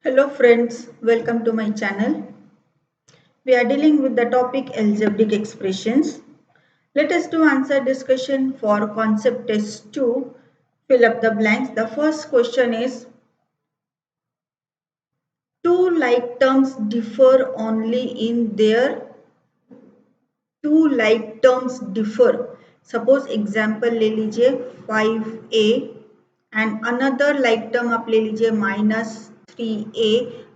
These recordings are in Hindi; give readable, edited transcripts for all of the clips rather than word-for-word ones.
Hello friends, welcome to my channel. We are dealing with the topic algebraic expressions. Let us do answer discussion for concept test 2. Fill up the blanks. The first question is, two like terms differ only in their Suppose example ले लीजिए 5a and another like term आप ले लीजिए -3a.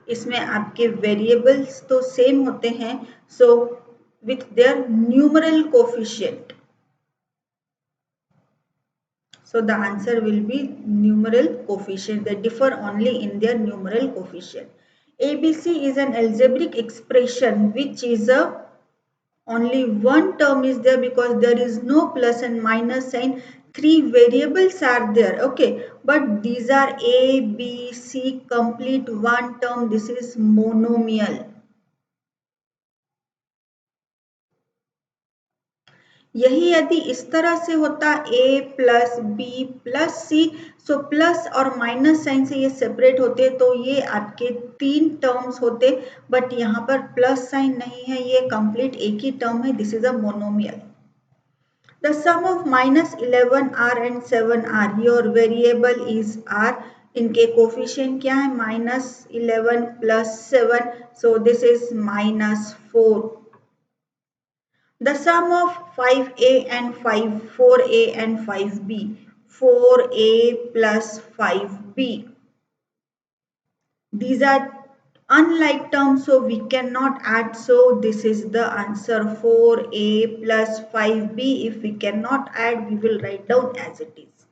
इसमें आपके वेरिएबल्स तो सेम होते हैं, so with their numeral coefficient. So the answer will be numeral coefficient. They differ only in their numeral coefficient. ABC is an algebraic expression which is a only one term is there because there is no plus and minus sign. Three variables are there, okay, but these are a b c complete one term. This is monomial. यही यदि इस तरह से होता a plus B plus C, so plus और माइनस साइन से ये सेपरेट होते तो ये आपके तीन टर्म्स होते, बट यहाँ पर प्लस साइन नहीं है, ये कंप्लीट एक ही टर्म है. This is a monomial. The sum of -11r and 7r. Your variable is r. इनके कोफिशिएंट क्या है? -11 plus 7. So this is -4. The sum of 5a and 4a and 5b. 4a plus 5b. These are unlike terms, so we cannot add, so this is the answer 4a plus 5b. If we cannot add, we will write down as it is.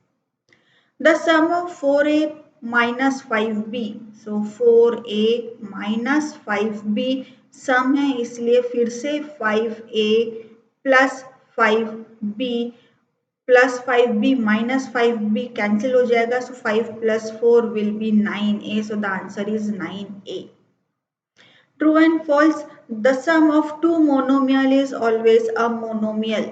The sum of 4a minus 5b, so 4a minus 5b सम है, इसलिए फिर से 5a plus 5b plus 5b minus 5b cancel हो जाएगा, so 5 plus 4 will be 9a. So the answer is 9a. True and false. The sum of two monomial is always a monomial.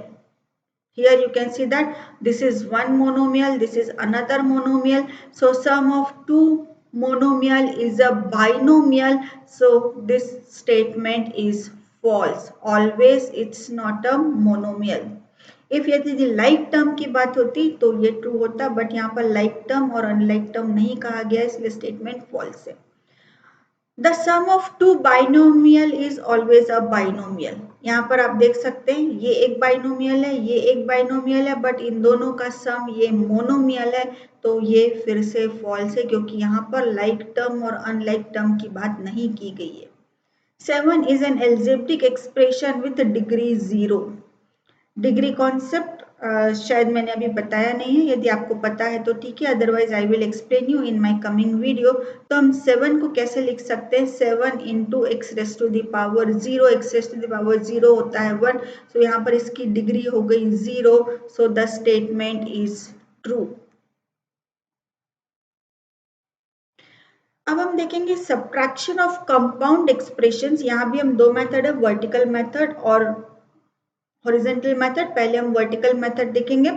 Here you can see that this is one monomial, this is another monomial. So sum of two monomial is a binomial. So this statement is false. Always it's not a monomial. If यदि लाइक टर्म की बात होती तो ये ट्रू होता, बट यहाँ पर लाइक टर्म और अनलाइक टर्म नहीं कहा गया, इसलिए स्टेटमेंट फॉल्स है. The sum of two binomial is always a binomial. यहाँ पर आप देख सकते हैं ये एक बाइनोमियल है, ये एक बाइनोमियल है, बट इन दोनों का सम ये मोनोमियल है, तो ये फिर से फॉल्स है क्योंकि यहाँ पर लाइक टर्म और अनलाइक टर्म की बात नहीं की गई है. 7 is an algebraic expression with degree 0. Degree concept शायद मैंने अभी बताया नहीं है, यदि आपको पता है तो ठीक है, otherwise I will explain you in my coming video. तो हम 7 को कैसे लिख सकते हैं? 7 into X raise to the power 0. X raise to the power 0 होता है 1, सो यहाँ पर इसकी डिग्री हो गई 0. So the statement is true. अब हम देखेंगे सब्ट्रैक्शन ऑफ कंपाउंड एक्सप्रेशंस. यहाँ भी हम दो मेथड है, वर्टिकल मेथड और हॉरिजॉन्टल मेथड. पहले हम वर्टिकल मेथड देखेंगे.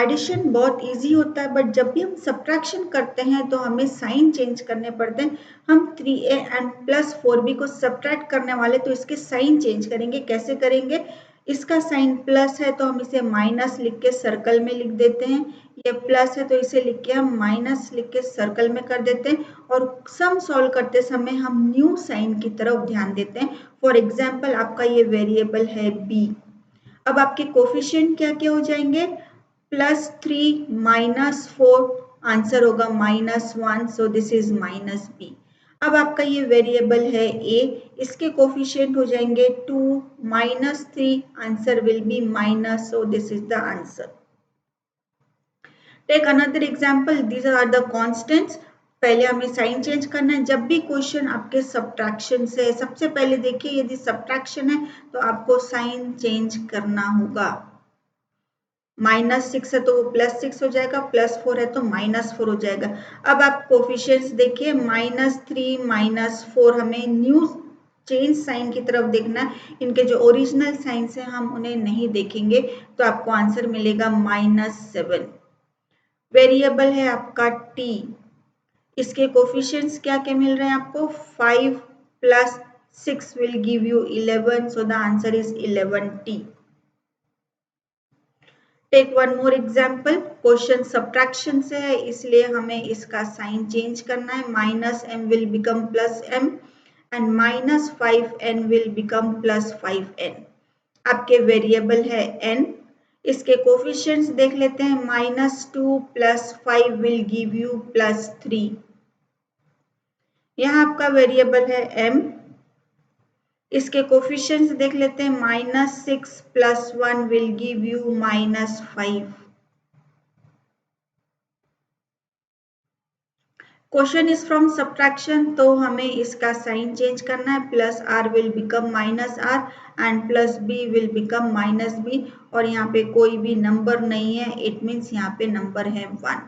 एडिशन बहुत इजी होता है, बट जब भी हम सब्ट्रैक्शन करते हैं तो हमें साइन चेंज करने पड़ते हैं. हम 3a एंड प्लस 4b को सब्ट्रैक्ट करने वाले तो इसके साइन चेंज करेंगे. कैसे करेंगे? इसका साइन प्लस है तो हम इसे माइनस लिख के सर्कल में लिख देते हैं. ये प्लस है तो इसे लिख के हम माइनस लिख के सर्कल में कर देते हैं. और सम सॉल्व करते समय हम न्यू साइन की तरफ ध्यान देते हैं. फॉर एग्जाम्पल आपका ये वेरिएबल है b. अब आपके कोफिशिएंट क्या क्या हो जाएंगे? +3 -4, आंसर होगा -1. सो दिस इज -b. अब आपका ये वेरिएबल है a, इसके कोफिशिएंट हो जाएंगे 2 -3, answer will be minus. So this is the answer. Take another example. These are the constants. पहले हमें साइन चेंज करना है. जब भी क्वेश्चन आपके सब्ट्रैक्शन से है, सबसे पहले देखिए यदि सब्ट्रैक्शन है तो आपको साइन चेंज करना होगा. -6 है तो वो +6 हो जाएगा, +4 है तो -4 हो जाएगा. अब आप कोफिशिएंट्स देखिए, -3 -4, हमें न्यू चेंज साइन की तरफ देखना है. इनके जो ओरिजिनल साइंस है हम उन्हें नहीं देखेंगे, तो आपको आंसर मिलेगा -7. वेरिएबल है आपका t. इसके कोफिशिएंट्स क्या क्या मिल रहे हैं आपको, 5 plus 6 will give you 11, so the answer is 11t। Take one more example, question subtraction से है इसलिए हमें इसका साइन चेंज करना है, minus m will become plus m and minus 5n will become plus 5n। आपके वेरिएबल है n, इसके कोफिशिएंट्स देख लेते हैं, -2 plus 5 will give you plus 3। यहाँ आपका वेरिएबल है m, इसके कोफिशिएंट्स देख लेते हैं, -6 plus 1 will give you -5। Question is from subtraction, तो हमें इसका साइन चेंज करना है, plus R will become minus R and plus B will become minus B, और यहाँ पे कोई भी नंबर नहीं है, इट मीन्स यहाँ पे नंबर है 1।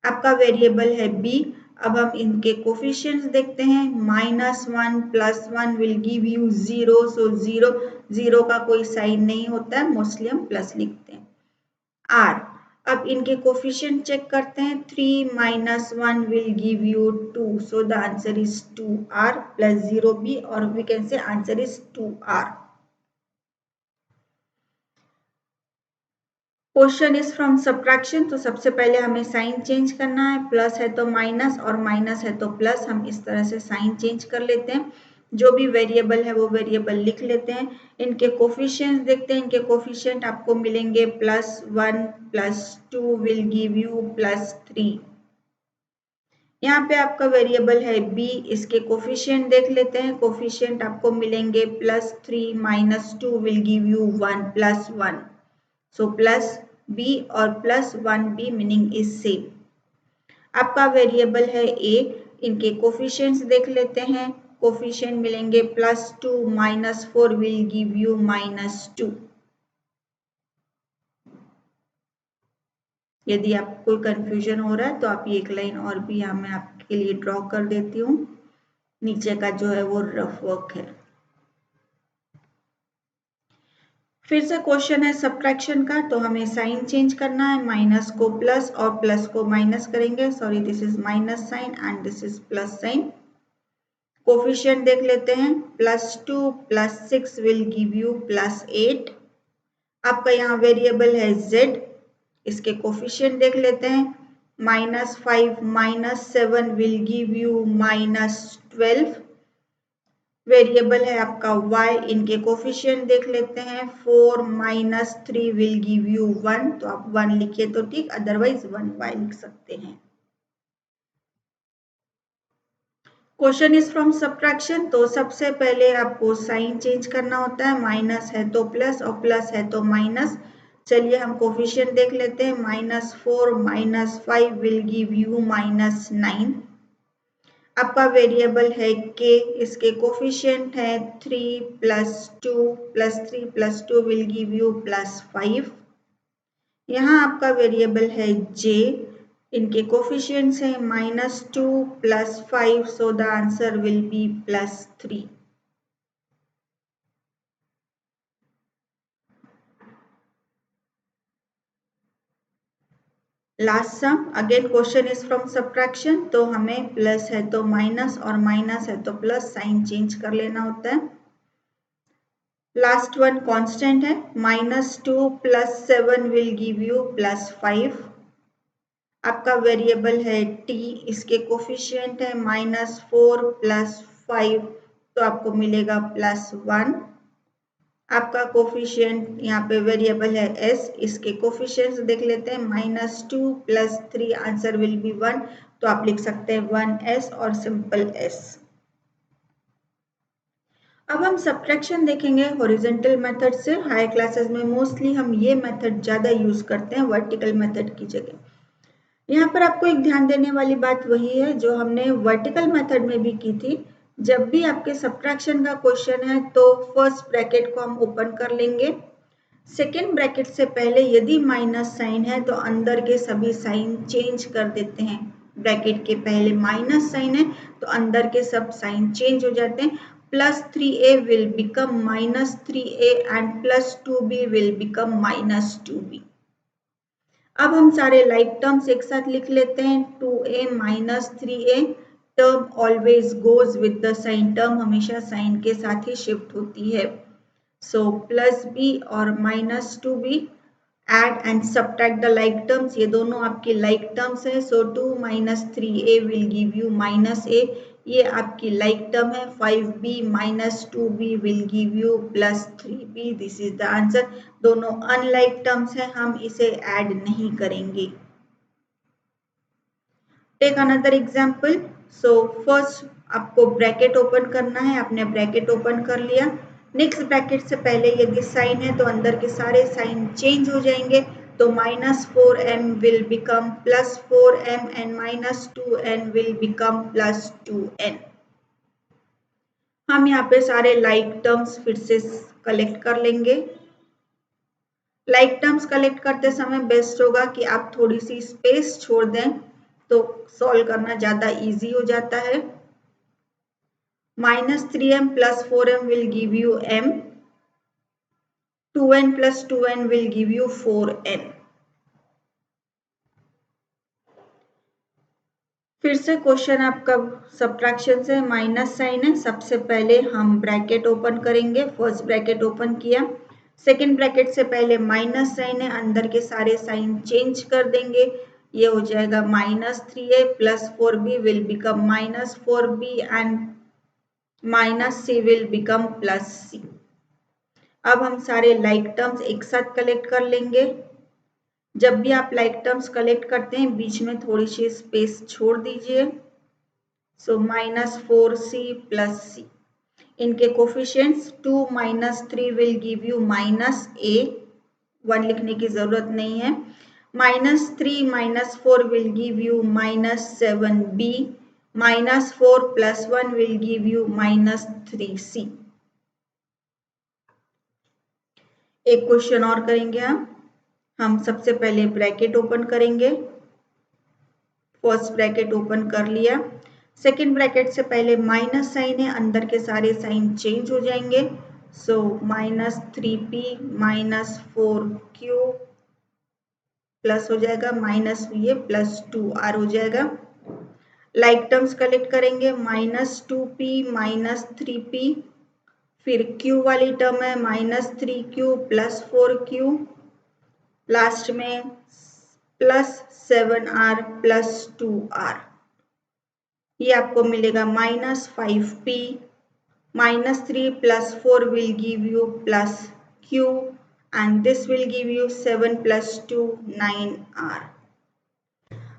आपका वेरिएबल है b, अब हम इनके कोफिशिएंट्स देखते हैं, -1 प्लस 1 विल गिव यू 0, सो 0, 0 का कोई साइन नहीं होता है, मोस्टली हम प्लस लिखते हैं। r, अब इनके कोफिशिएंट चेक करते हैं, 3 minus 1 will give you 2, so the answer is 2r plus 0b, और we can say answer is 2r। Question is from subtraction, तो सबसे पहले हमें साइन चेंज करना है, प्लस है तो माइनस और माइनस है तो प्लस, हम इस तरह से साइन चेंज कर लेते हैं। जो भी वेरिएबल है वो वेरिएबल लिख लेते हैं, इनके कोफिशिएंट्स देखते हैं, इनके कोफिशिएंट आपको मिलेंगे +1 +2 विल गिव यू +3। यहाँ पे आपका वेरिएबल है b, इसके कोफिशिएंट देख लेते हैं, कोफिशिएंट आपको मिलेंगे +3 - 2 will give you 1 +1, so plus b और +1b मीनिंग इज सेम। आपका वेरिएबल है a, इनके कोफिशिएंट्स देख लेते हैं, कोफिशिएंट मिलेंगे +2 - 4 विल गिव यू -2। यदि आपको कोई कंफ्यूजन हो रहा है तो आप एक लाइन और भी यहाँ मैं आपके लिए ड्रॉ कर देती हूँ, नीचे का जो है वो रफ वर्क है। फिर से क्वेश्चन है सब्ट्रैक्शन का, तो हमें साइन चेंज करना है, माइनस को प्लस और प्लस को माइनस करेंगे, sorry this is minus sign and this is plus sign. Coefficient देख लेते हैं, +2 + 6 विल गिव यू +8। आपका यहाँ वेरिएबल है z, इसके कोफिशिएंट देख लेते हैं, -5 - 7 विल गिव यू -12। वेरिएबल है आपका y, इनके कोफिशिएंट देख लेते हैं, 4 - 3 विल गिव यू 1, तो आप 1 लिखिए तो ठीक, अदरवाइज 1y लिख सकते हैं। क्वेश्चन इज फ्रॉम सब्ट्रैक्शन, तो सबसे पहले आपको साइन चेंज करना होता है, माइनस है तो प्लस और प्लस है तो माइनस। चलिए हम कोफिशिएंट देख लेते हैं, -4 - 5 विल गिव यू -9। आपका वेरिएबल है k, इसके कोफिशिएंट है 3 + 2 + 3 + 2 विल गिव यू +5। यहाँ आपका वेरिएबल है j, इनके कोफिशिएंट्स हैं -2 + 5, so the answer will be +3। Last sum, again question is from subtraction, तो हमें प्लस है तो माइनस और माइनस है तो प्लस, साइन चेंज कर लेना होता है। लास्ट वन कांस्टेंट है, -2 + 7 विल गिव यू +5। आपका वेरिएबल है t, इसके कोफिशिएंट है -4 + 5, तो आपको मिलेगा +1। आपका कोफिशिएंट यहाँ पे वेरिएबल है s, इसके कोफिशिएंट्स देख लेते हैं, -2 + 3 आंसर विल बी 1, तो आप लिख सकते हैं 1s और सिंपल s। अब हम सब्ट्रैक्शन देखेंगे हॉरिजॉन्टल मेथड से। हाई क्लासेस में मोस्टली हम ये मेथड ज़्यादा यूज़ करते हैं वर्टिकल मेथड की जगह। यहाँ पर आपको एक ध्यान देने वाली बात वही है जो हमने वर्टिकल मेथड में भी की थी। जब भी आपके सब्ट्रैक्शन का क्वेश्चन है तो फर्स्ट ब्रैकेट को हम ओपन कर लेंगे, सेकेंड ब्रैकेट से पहले यदि माइनस साइन है तो अंदर के सभी साइन चेंज कर देते हैं। ब्रैकेट के पहले माइनस साइन है तो अंदर के सब साइन चेंज हो जाते हैं। +3a will become -3a and +2b will become -2b। अब हम सारे लाइक टर्म्स एक साथ लिख लेते हैं। 2a minus 3a, term always goes with the sign, term हमेशा साइन के साथ ही शिफ्ट होती है। सो प्लस b और minus 2b, add and subtract the like terms, ये दोनों आपकी like terms है। so 2 minus 3a will give you minus a, ये आपकी like term है। 5b minus 2b will give you plus 3b, this is the answer। दोनों unlike terms है, हम इसे add नहीं करेंगे। Take another example. So first आपको ब्रैकेट ओपन करना है, आपने ब्रैकेट ओपन कर लिया। नेक्स्ट ब्रैकेट से पहले यदि साइन है तो अंदर के सारे साइन चेंज हो जाएंगे। तो -4m will become +4m and -2n will become +2n। हम यहाँ पे सारे लाइक टर्म्स फिर से कलेक्ट कर लेंगे। लाइक टर्म्स कलेक्ट करते समय बेस्ट होगा कि आप थोड़ी सी स्पेस छोड़ दें, तो सॉल्व करना ज्यादा इजी हो जाता है। -3m plus 4m will give you m, 2n plus 2n will give you 4n। फिर से क्वेश्चन आपका सब्ट्रैक्शन से, माइनस साइन है। सबसे पहले हम ब्रैकेट ओपन करेंगे, फर्स्ट ब्रैकेट ओपन किया। सेकेंड ब्रैकेट से पहले माइनस साइन है, अंदर के सारे साइन चेंज कर देंगे। ये हो जाएगा -3a plus 4b will become -4b and -c will become +c। अब हम सारे लाइक टर्म्स एक साथ कलेक्ट कर लेंगे। जब भी आप लाइक टर्म्स कलेक्ट करते हैं बीच में थोड़ी सी स्पेस छोड़ दीजिए। सो -4c plus c, इनके coefficients 2 - 3 will give you -a, 1 लिखने की जरूरत नहीं है। -3 - 4 will give you -7b, -4 + 1 will give you -3c। एक क्वेश्चन और करेंगे हम सबसे पहले ब्रैकेट ओपन करेंगे। फर्स्ट ब्रैकेट ओपन कर लिया। सेकेंड ब्रैकेट से पहले माइनस साइन है, अंदर के सारे साइन चेंज हो जाएंगे। सो -3p -4q प्लस हो जाएगा -va प्लस 2r हो जाएगा। लाइक टर्म्स कलेक्ट करेंगे, -2p -3p, फिर q वाली टर्म है -3q प्लस 4q, लास्ट में +7r प्लस 2r। ये आपको मिलेगा -5p, -3 + 4 will give you +q and this will give you 7 + 2 9r।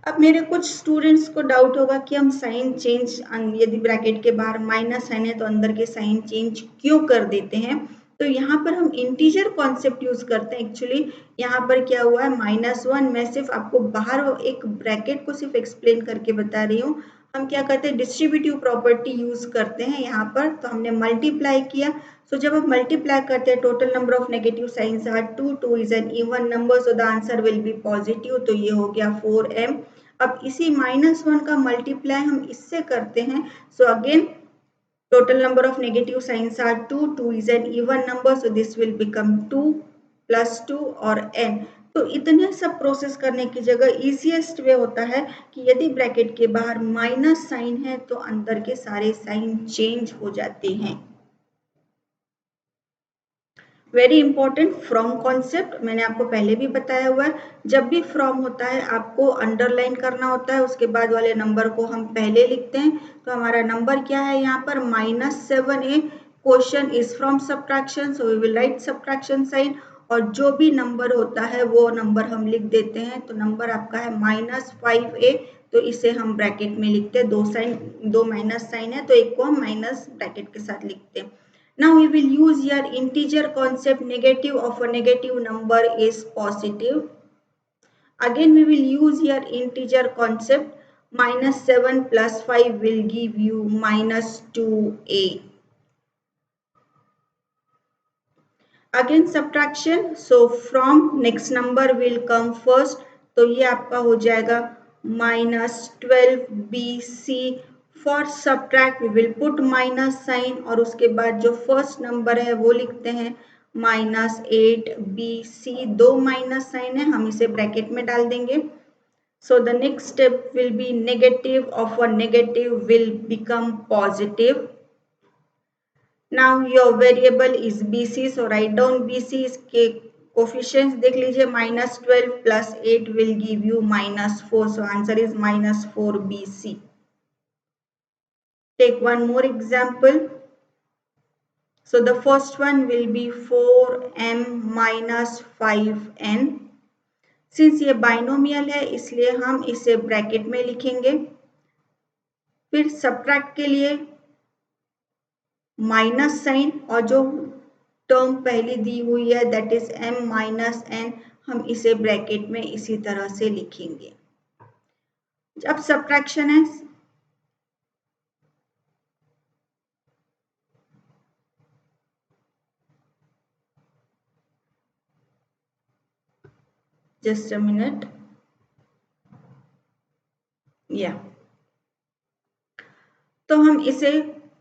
अब मेरे कुछ स्टूडेंट्स को डाउट होगा कि हम साइन चेंज, यदि ब्रैकेट के बाहर माइनस साइन है तो अंदर के साइन चेंज क्यों कर देते हैं। तो यहाँ पर हम इंटीजर कॉन्सेप्ट यूज करते हैं। एक्चुअली यहाँ पर क्या हुआ है, -1, मैं सिर्फ आपको बाहर एक ब्रैकेट को सिर्फ एक्सप्लेन करके बता रही हूँ। हम क्या करते हैं, डिस्ट्रीब्यूटिव प्रॉपर्टी यूज करते हैं यहाँ पर। तो हमने मल्टीप्लाई किया। सो जब हम मल्टीप्लाई करते हैं, total number of negative signs are 2, 2 is an even number, so the answer will be positive. तो ये हो गया 4m। अब इसी -1 का मल्टीप्लाई हम इससे करते हैं। So again total number of negative signs are 2, 2 is an even number, so this will become 2 plus 2 और n। तो इतने सब प्रोसेस करने की जगह इजीएस्ट वे होता है कि यदि ब्रैकेट के बाहर माइनस साइन है तो अंदर के सारे साइन चेंज हो जाते हैं। वेरी इंपॉर्टेंट, फ्रॉम कॉन्सेप्ट मैंने आपको पहले भी बताया हुआ है। जब भी फ्रॉम होता है आपको अंडरलाइन करना होता है, उसके बाद वाले नंबर को हम पहले लिखते हैं। तो हमारा नंबर क्या है यहाँ पर, -7a। Question is from subtraction, so we will write subtraction sign, और जो भी नंबर होता है वो नंबर हम लिख देते हैं। तो नंबर आपका है -5a, तो इसे हम ब्रैकेट में लिखते हैं। दो माइनस साइन है तो एक को हम माइनस ब्रैकेट के साथ लिखते हैं। Now we will use your integer concept, negative of a negative number is positive. Again we will use your integer concept, -7 plus 5 will give you -2a. Again subtraction, so from next number will come first, तो ये आपका हो जाएगा -12bc। For subtract we will put minus sign और उसके बाद जो फर्स्ट नंबर है वो लिखते हैं -8bc, दो माइनस साइन है, हम इसे ब्रैकेट में डाल देंगे. So the next step will be negative of a negative will become positive. Now your variable is bc, so write down bc. इसके coefficients देख लीजिए, -12 plus 8 will give you -4, so answer is -4bc. Take one more example. So the first one will be 4m minus 5n. Since ये बाइनोमियल है इसलिए हम इसे ब्रैकेट में लिखेंगे. फिर सब्ट्रैक्ट के लिए माइनस साइन और जो टर्म पहली दी हुई है that is m minus n, हम इसे ब्रैकेट में इसी तरह से लिखेंगे. जब सब्ट्रैक्शन है, जस्ट अ मिनट, या तो हम इसे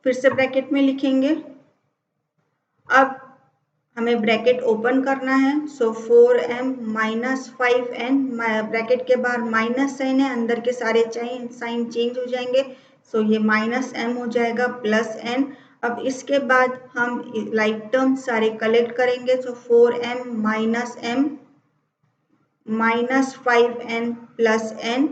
फिर से ब्रैकेट में लिखेंगे. अब हमें ब्रैकेट ओपन करना है, सो 4m माइनस 5n, ब्रैकेट के बाहर माइनस साइन है, अंदर के सारे साइन चेंज हो जाएंगे, सो ये माइनस m हो जाएगा प्लस n. अब इसके बाद हम लाइक टर्म सारे कलेक्ट करेंगे, सो 4m minus m minus 5n plus n.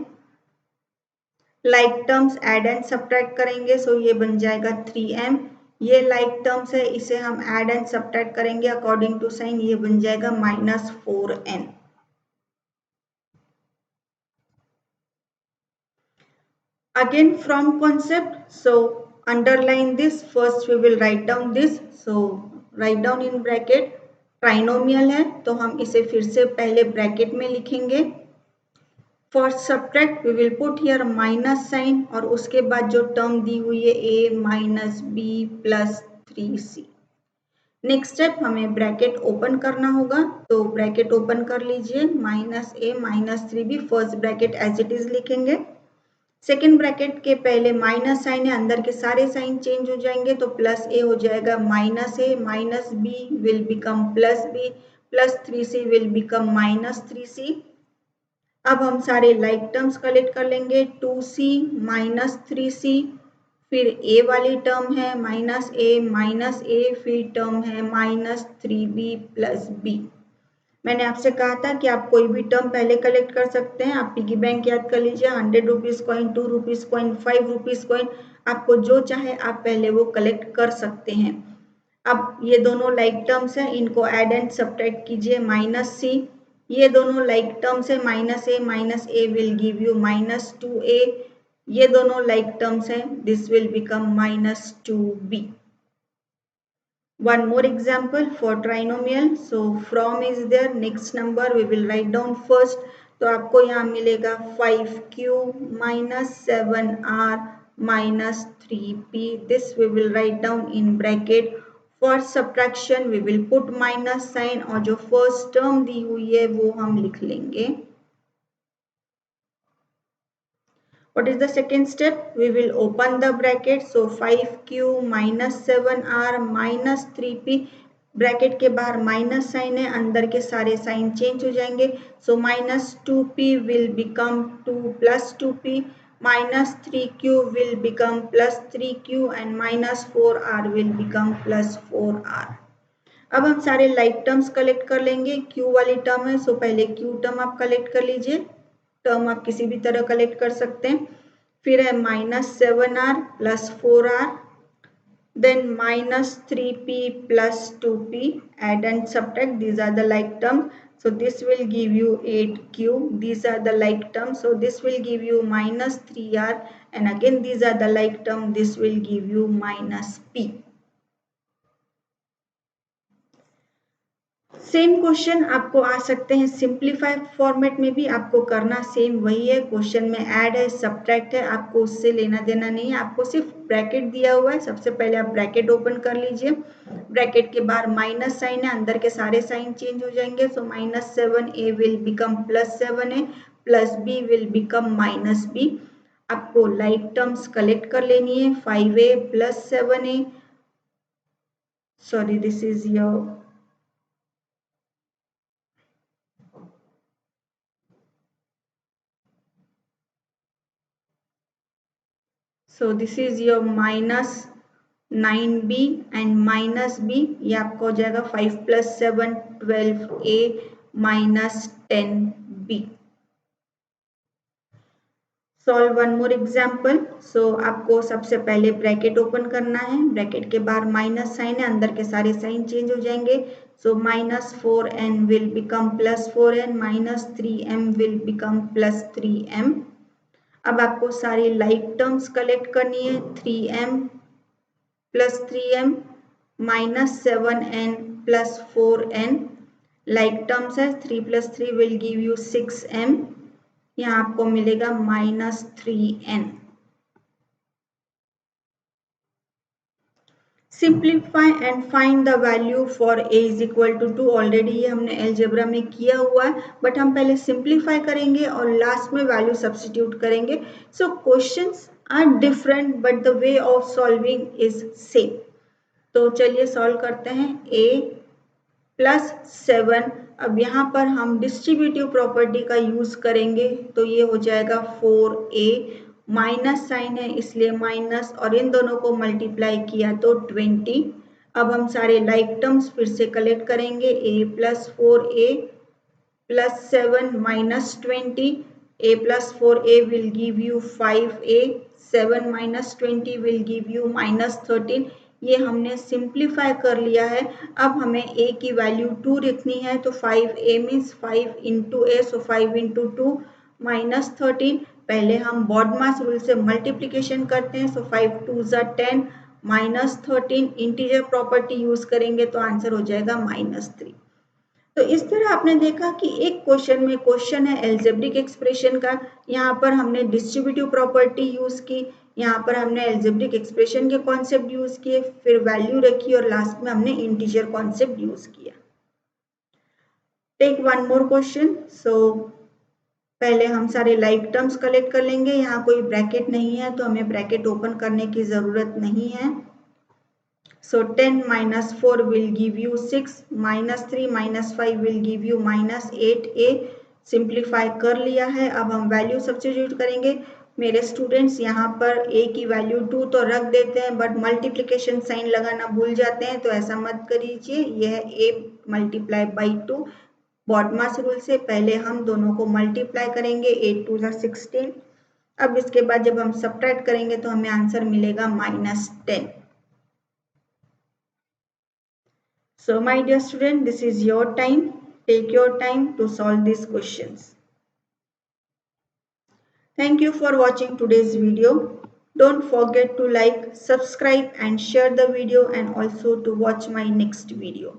Like terms add and subtract करेंगे, सो ये बन जाएगा 3m. ये लाइक टर्म्स है, इसे हम ऐड एंड सब्ट्रैक्ट करेंगे अकॉर्डिंग टू साइन, ये बन जाएगा -4n. Again from concept, so underline this. First we will write down this, so write down in bracket. Trinomial है तो हम इसे फिर से पहले ब्रैकेट में लिखेंगे. For subtract we will put here minus sign और उसके बाद जो टर्म दी हुई है a minus B plus 3c. Next step हमें ब्रैकेट ओपन करना होगा, तो ब्रैकेट ओपन कर लीजिए. -a -3b, first bracket as it is लिखेंगे. सेकेंड ब्रैकेट के पहले माइनस साइन है, अंदर के सारे साइन चेंज हो जाएंगे, तो प्लस a हो जाएगा -a, minus b will become plus b, plus 3c will become -3c. अब हम सारे लाइक टर्म्स कलेक्ट कर लेंगे. 2c माइनस 3c, फिर a वाली टर्म है माइनस a, फिर टर्म है -3b प्लस b. मैंने आपसे कहा था कि आप कोई भी टर्म पहले कलेक्ट कर सकते हैं. आप पिगी बैंक याद कर लीजिए, 100 rupees coin, 2 rupees coin, 5 rupees coin, आपको जो चाहे आप पहले वो कलेक्ट कर सकते हैं. अब ये दोनों लाइक टर्म्स हैं, इनको ऐड एंड सब्ट्रैक्ट कीजिए. -c, ये दोनों लाइक टर्म्स है, minus A will give you -2a. ये दोनों लाइक टर्म्स हैं, this will become -2b. One more example for trinomial. So from is there, next number we will write down first. तो आपको यहाँ मिलेगा 5q minus 7r minus 3p. This we will write down in bracket. For subtraction we will put minus sign और जो first term दी हुई है वो हम लिख लेंगे. What is the second step? We will open the bracket. So 5q minus 7r minus 3p. Bracket के बाहर माइनस साइन है, अंदर के सारे साइन चेंज हो जाएंगे, सो -2p will become 2 plus 2p, -3q will become plus 3q and -4r will become plus 4r. अब हम सारे लाइक टर्म्स कलेक्ट कर लेंगे. q वाली टर्म है, सो पहले q टर्म आप कलेक्ट कर लीजिए. टर्म आप किसी भी तरह कलेक्ट कर सकते हैं. फिर है -7r plus 4r, then -3p plus 2p, add and subtract, these are the like terms, so this will give you 8q, these are the like terms, so this will give you -3r, and again these are the like term, this will give you -p. Same question आपको आ सकते हैं सिंप्लीफाइड फॉर्मेट में भी. आपको करना सेम वही है, क्वेश्चन में ऐड है सब्ट्रैक्ट है, आपको उससे लेना देना नहीं है. आपको सिर्फ ब्रैकेट दिया हुआ है. सबसे पहले आप ब्रैकेट ओपन कर लीजिए. ब्रैकेट के बाहर माइनस साइन है, अंदर के सारे साइन चेंज हो जाएंगे, सो -7a will become +7a, plus b will become -b. आपको लाइक टर्म्स कलेक्ट कर लेनी है. 5a plus 7a, sorry this is your so this is your -9b and -b, ये आपका हो जाएगा 5 + 7 12a -10b। Solve one more example. So आपको सबसे पहले ब्रैकेट ओपन करना है, ब्रैकेट के बाहर माइनस साइन है, अंदर के सारे साइन चेंज हो जाएंगे। सो -4n will become +4n, -3m will become +3m। अब आपको सारी लाइक टर्म्स कलेक्ट करनी है, 3m + 3m -7n + 4n। Like terms है, 3 + 3 विल गिव यू 6m, यहाँ आपको मिलेगा -3n। Simplify and find the value for a is equal to 2। Already ये हमने एलजेब्रा में किया हुआ है, बट हम पहले सिंप्लीफाई करेंगे और लास्ट में वैल्यू सब्स्टिट्यूट करेंगे। So questions are different but the way of solving is same. तो चलिए सॉल्व करते हैं। a +7, अब यहाँ पर हम डिस्ट्रीब्यूटिव प्रॉपर्टी का यूज करेंगे, तो ये हो जाएगा 4a, माइनस साइन है इसलिए माइनस, और इन दोनों को मल्टीप्लाई किया तो 20। अब हम सारे लाइक टर्म्स फिर से कलेक्ट करेंगे, a + 4a + 7 -20, a + 4a will give you 5a, 7 - 20 will give you -13। ये हमने सिंप्लीफाई कर लिया है। अब हमें a की वैल्यू 2 रखनी है, तो 5a मीन्स 5 × a, सो 5 × 2 -13। पहले हम बॉडमास रूल से मल्टीप्लीकेशन करते हैं, सो 5 × 2 = 10 -13, इंटीजर प्रॉपर्टी यूज करेंगे तो आंसर हो जाएगा -3। तो इस तरह आपने देखा कि एक क्वेश्चन में क्वेश्चन है एल्जेब्रिक एक्सप्रेशन का, यहाँ पर हमने डिस्ट्रीब्यूटिव प्रॉपर्टी यूज की, यहाँ पर हमने एल्जेब्रिक एक्सप्रेशन के कॉन्सेप्ट यूज किए, फिर वैल्यू रखी और लास्ट में हमने इंटीजर कॉन्सेप्ट यूज किया। Take one more question. So पहले हम सारे लाइक टर्म्स कलेक्ट कर लेंगे, यहाँ कोई ब्रैकेट नहीं है तो हमें ब्रैकेट ओपन करने की जरूरत नहीं है। So 10 - 4 will give you 6, -3 - 5 will give you -8a। Simplify कर लिया है, अब हम वैल्यू सब्स्टिट्यूट करेंगे। मेरे स्टूडेंट्स यहाँ पर a की वैल्यू 2 तो रख देते हैं, बट मल्टीप्लिकेशन साइन लगाना भूल जाते हैं, तो ऐसा मत करिए। यह a × 2 बॉडमास रूल से पहले हम दोनों को मल्टीप्लाई करेंगे, 8 × 2 = 16। अब इसके बाद जब हम सब्ट्रैक्ट करेंगे तो हमें आंसर मिलेगा -10। So my dear student, this is your time. Take your time to solve these questions. Thank you for watching today's video. Don't forget to like, subscribe and share the video, and also to watch my next video.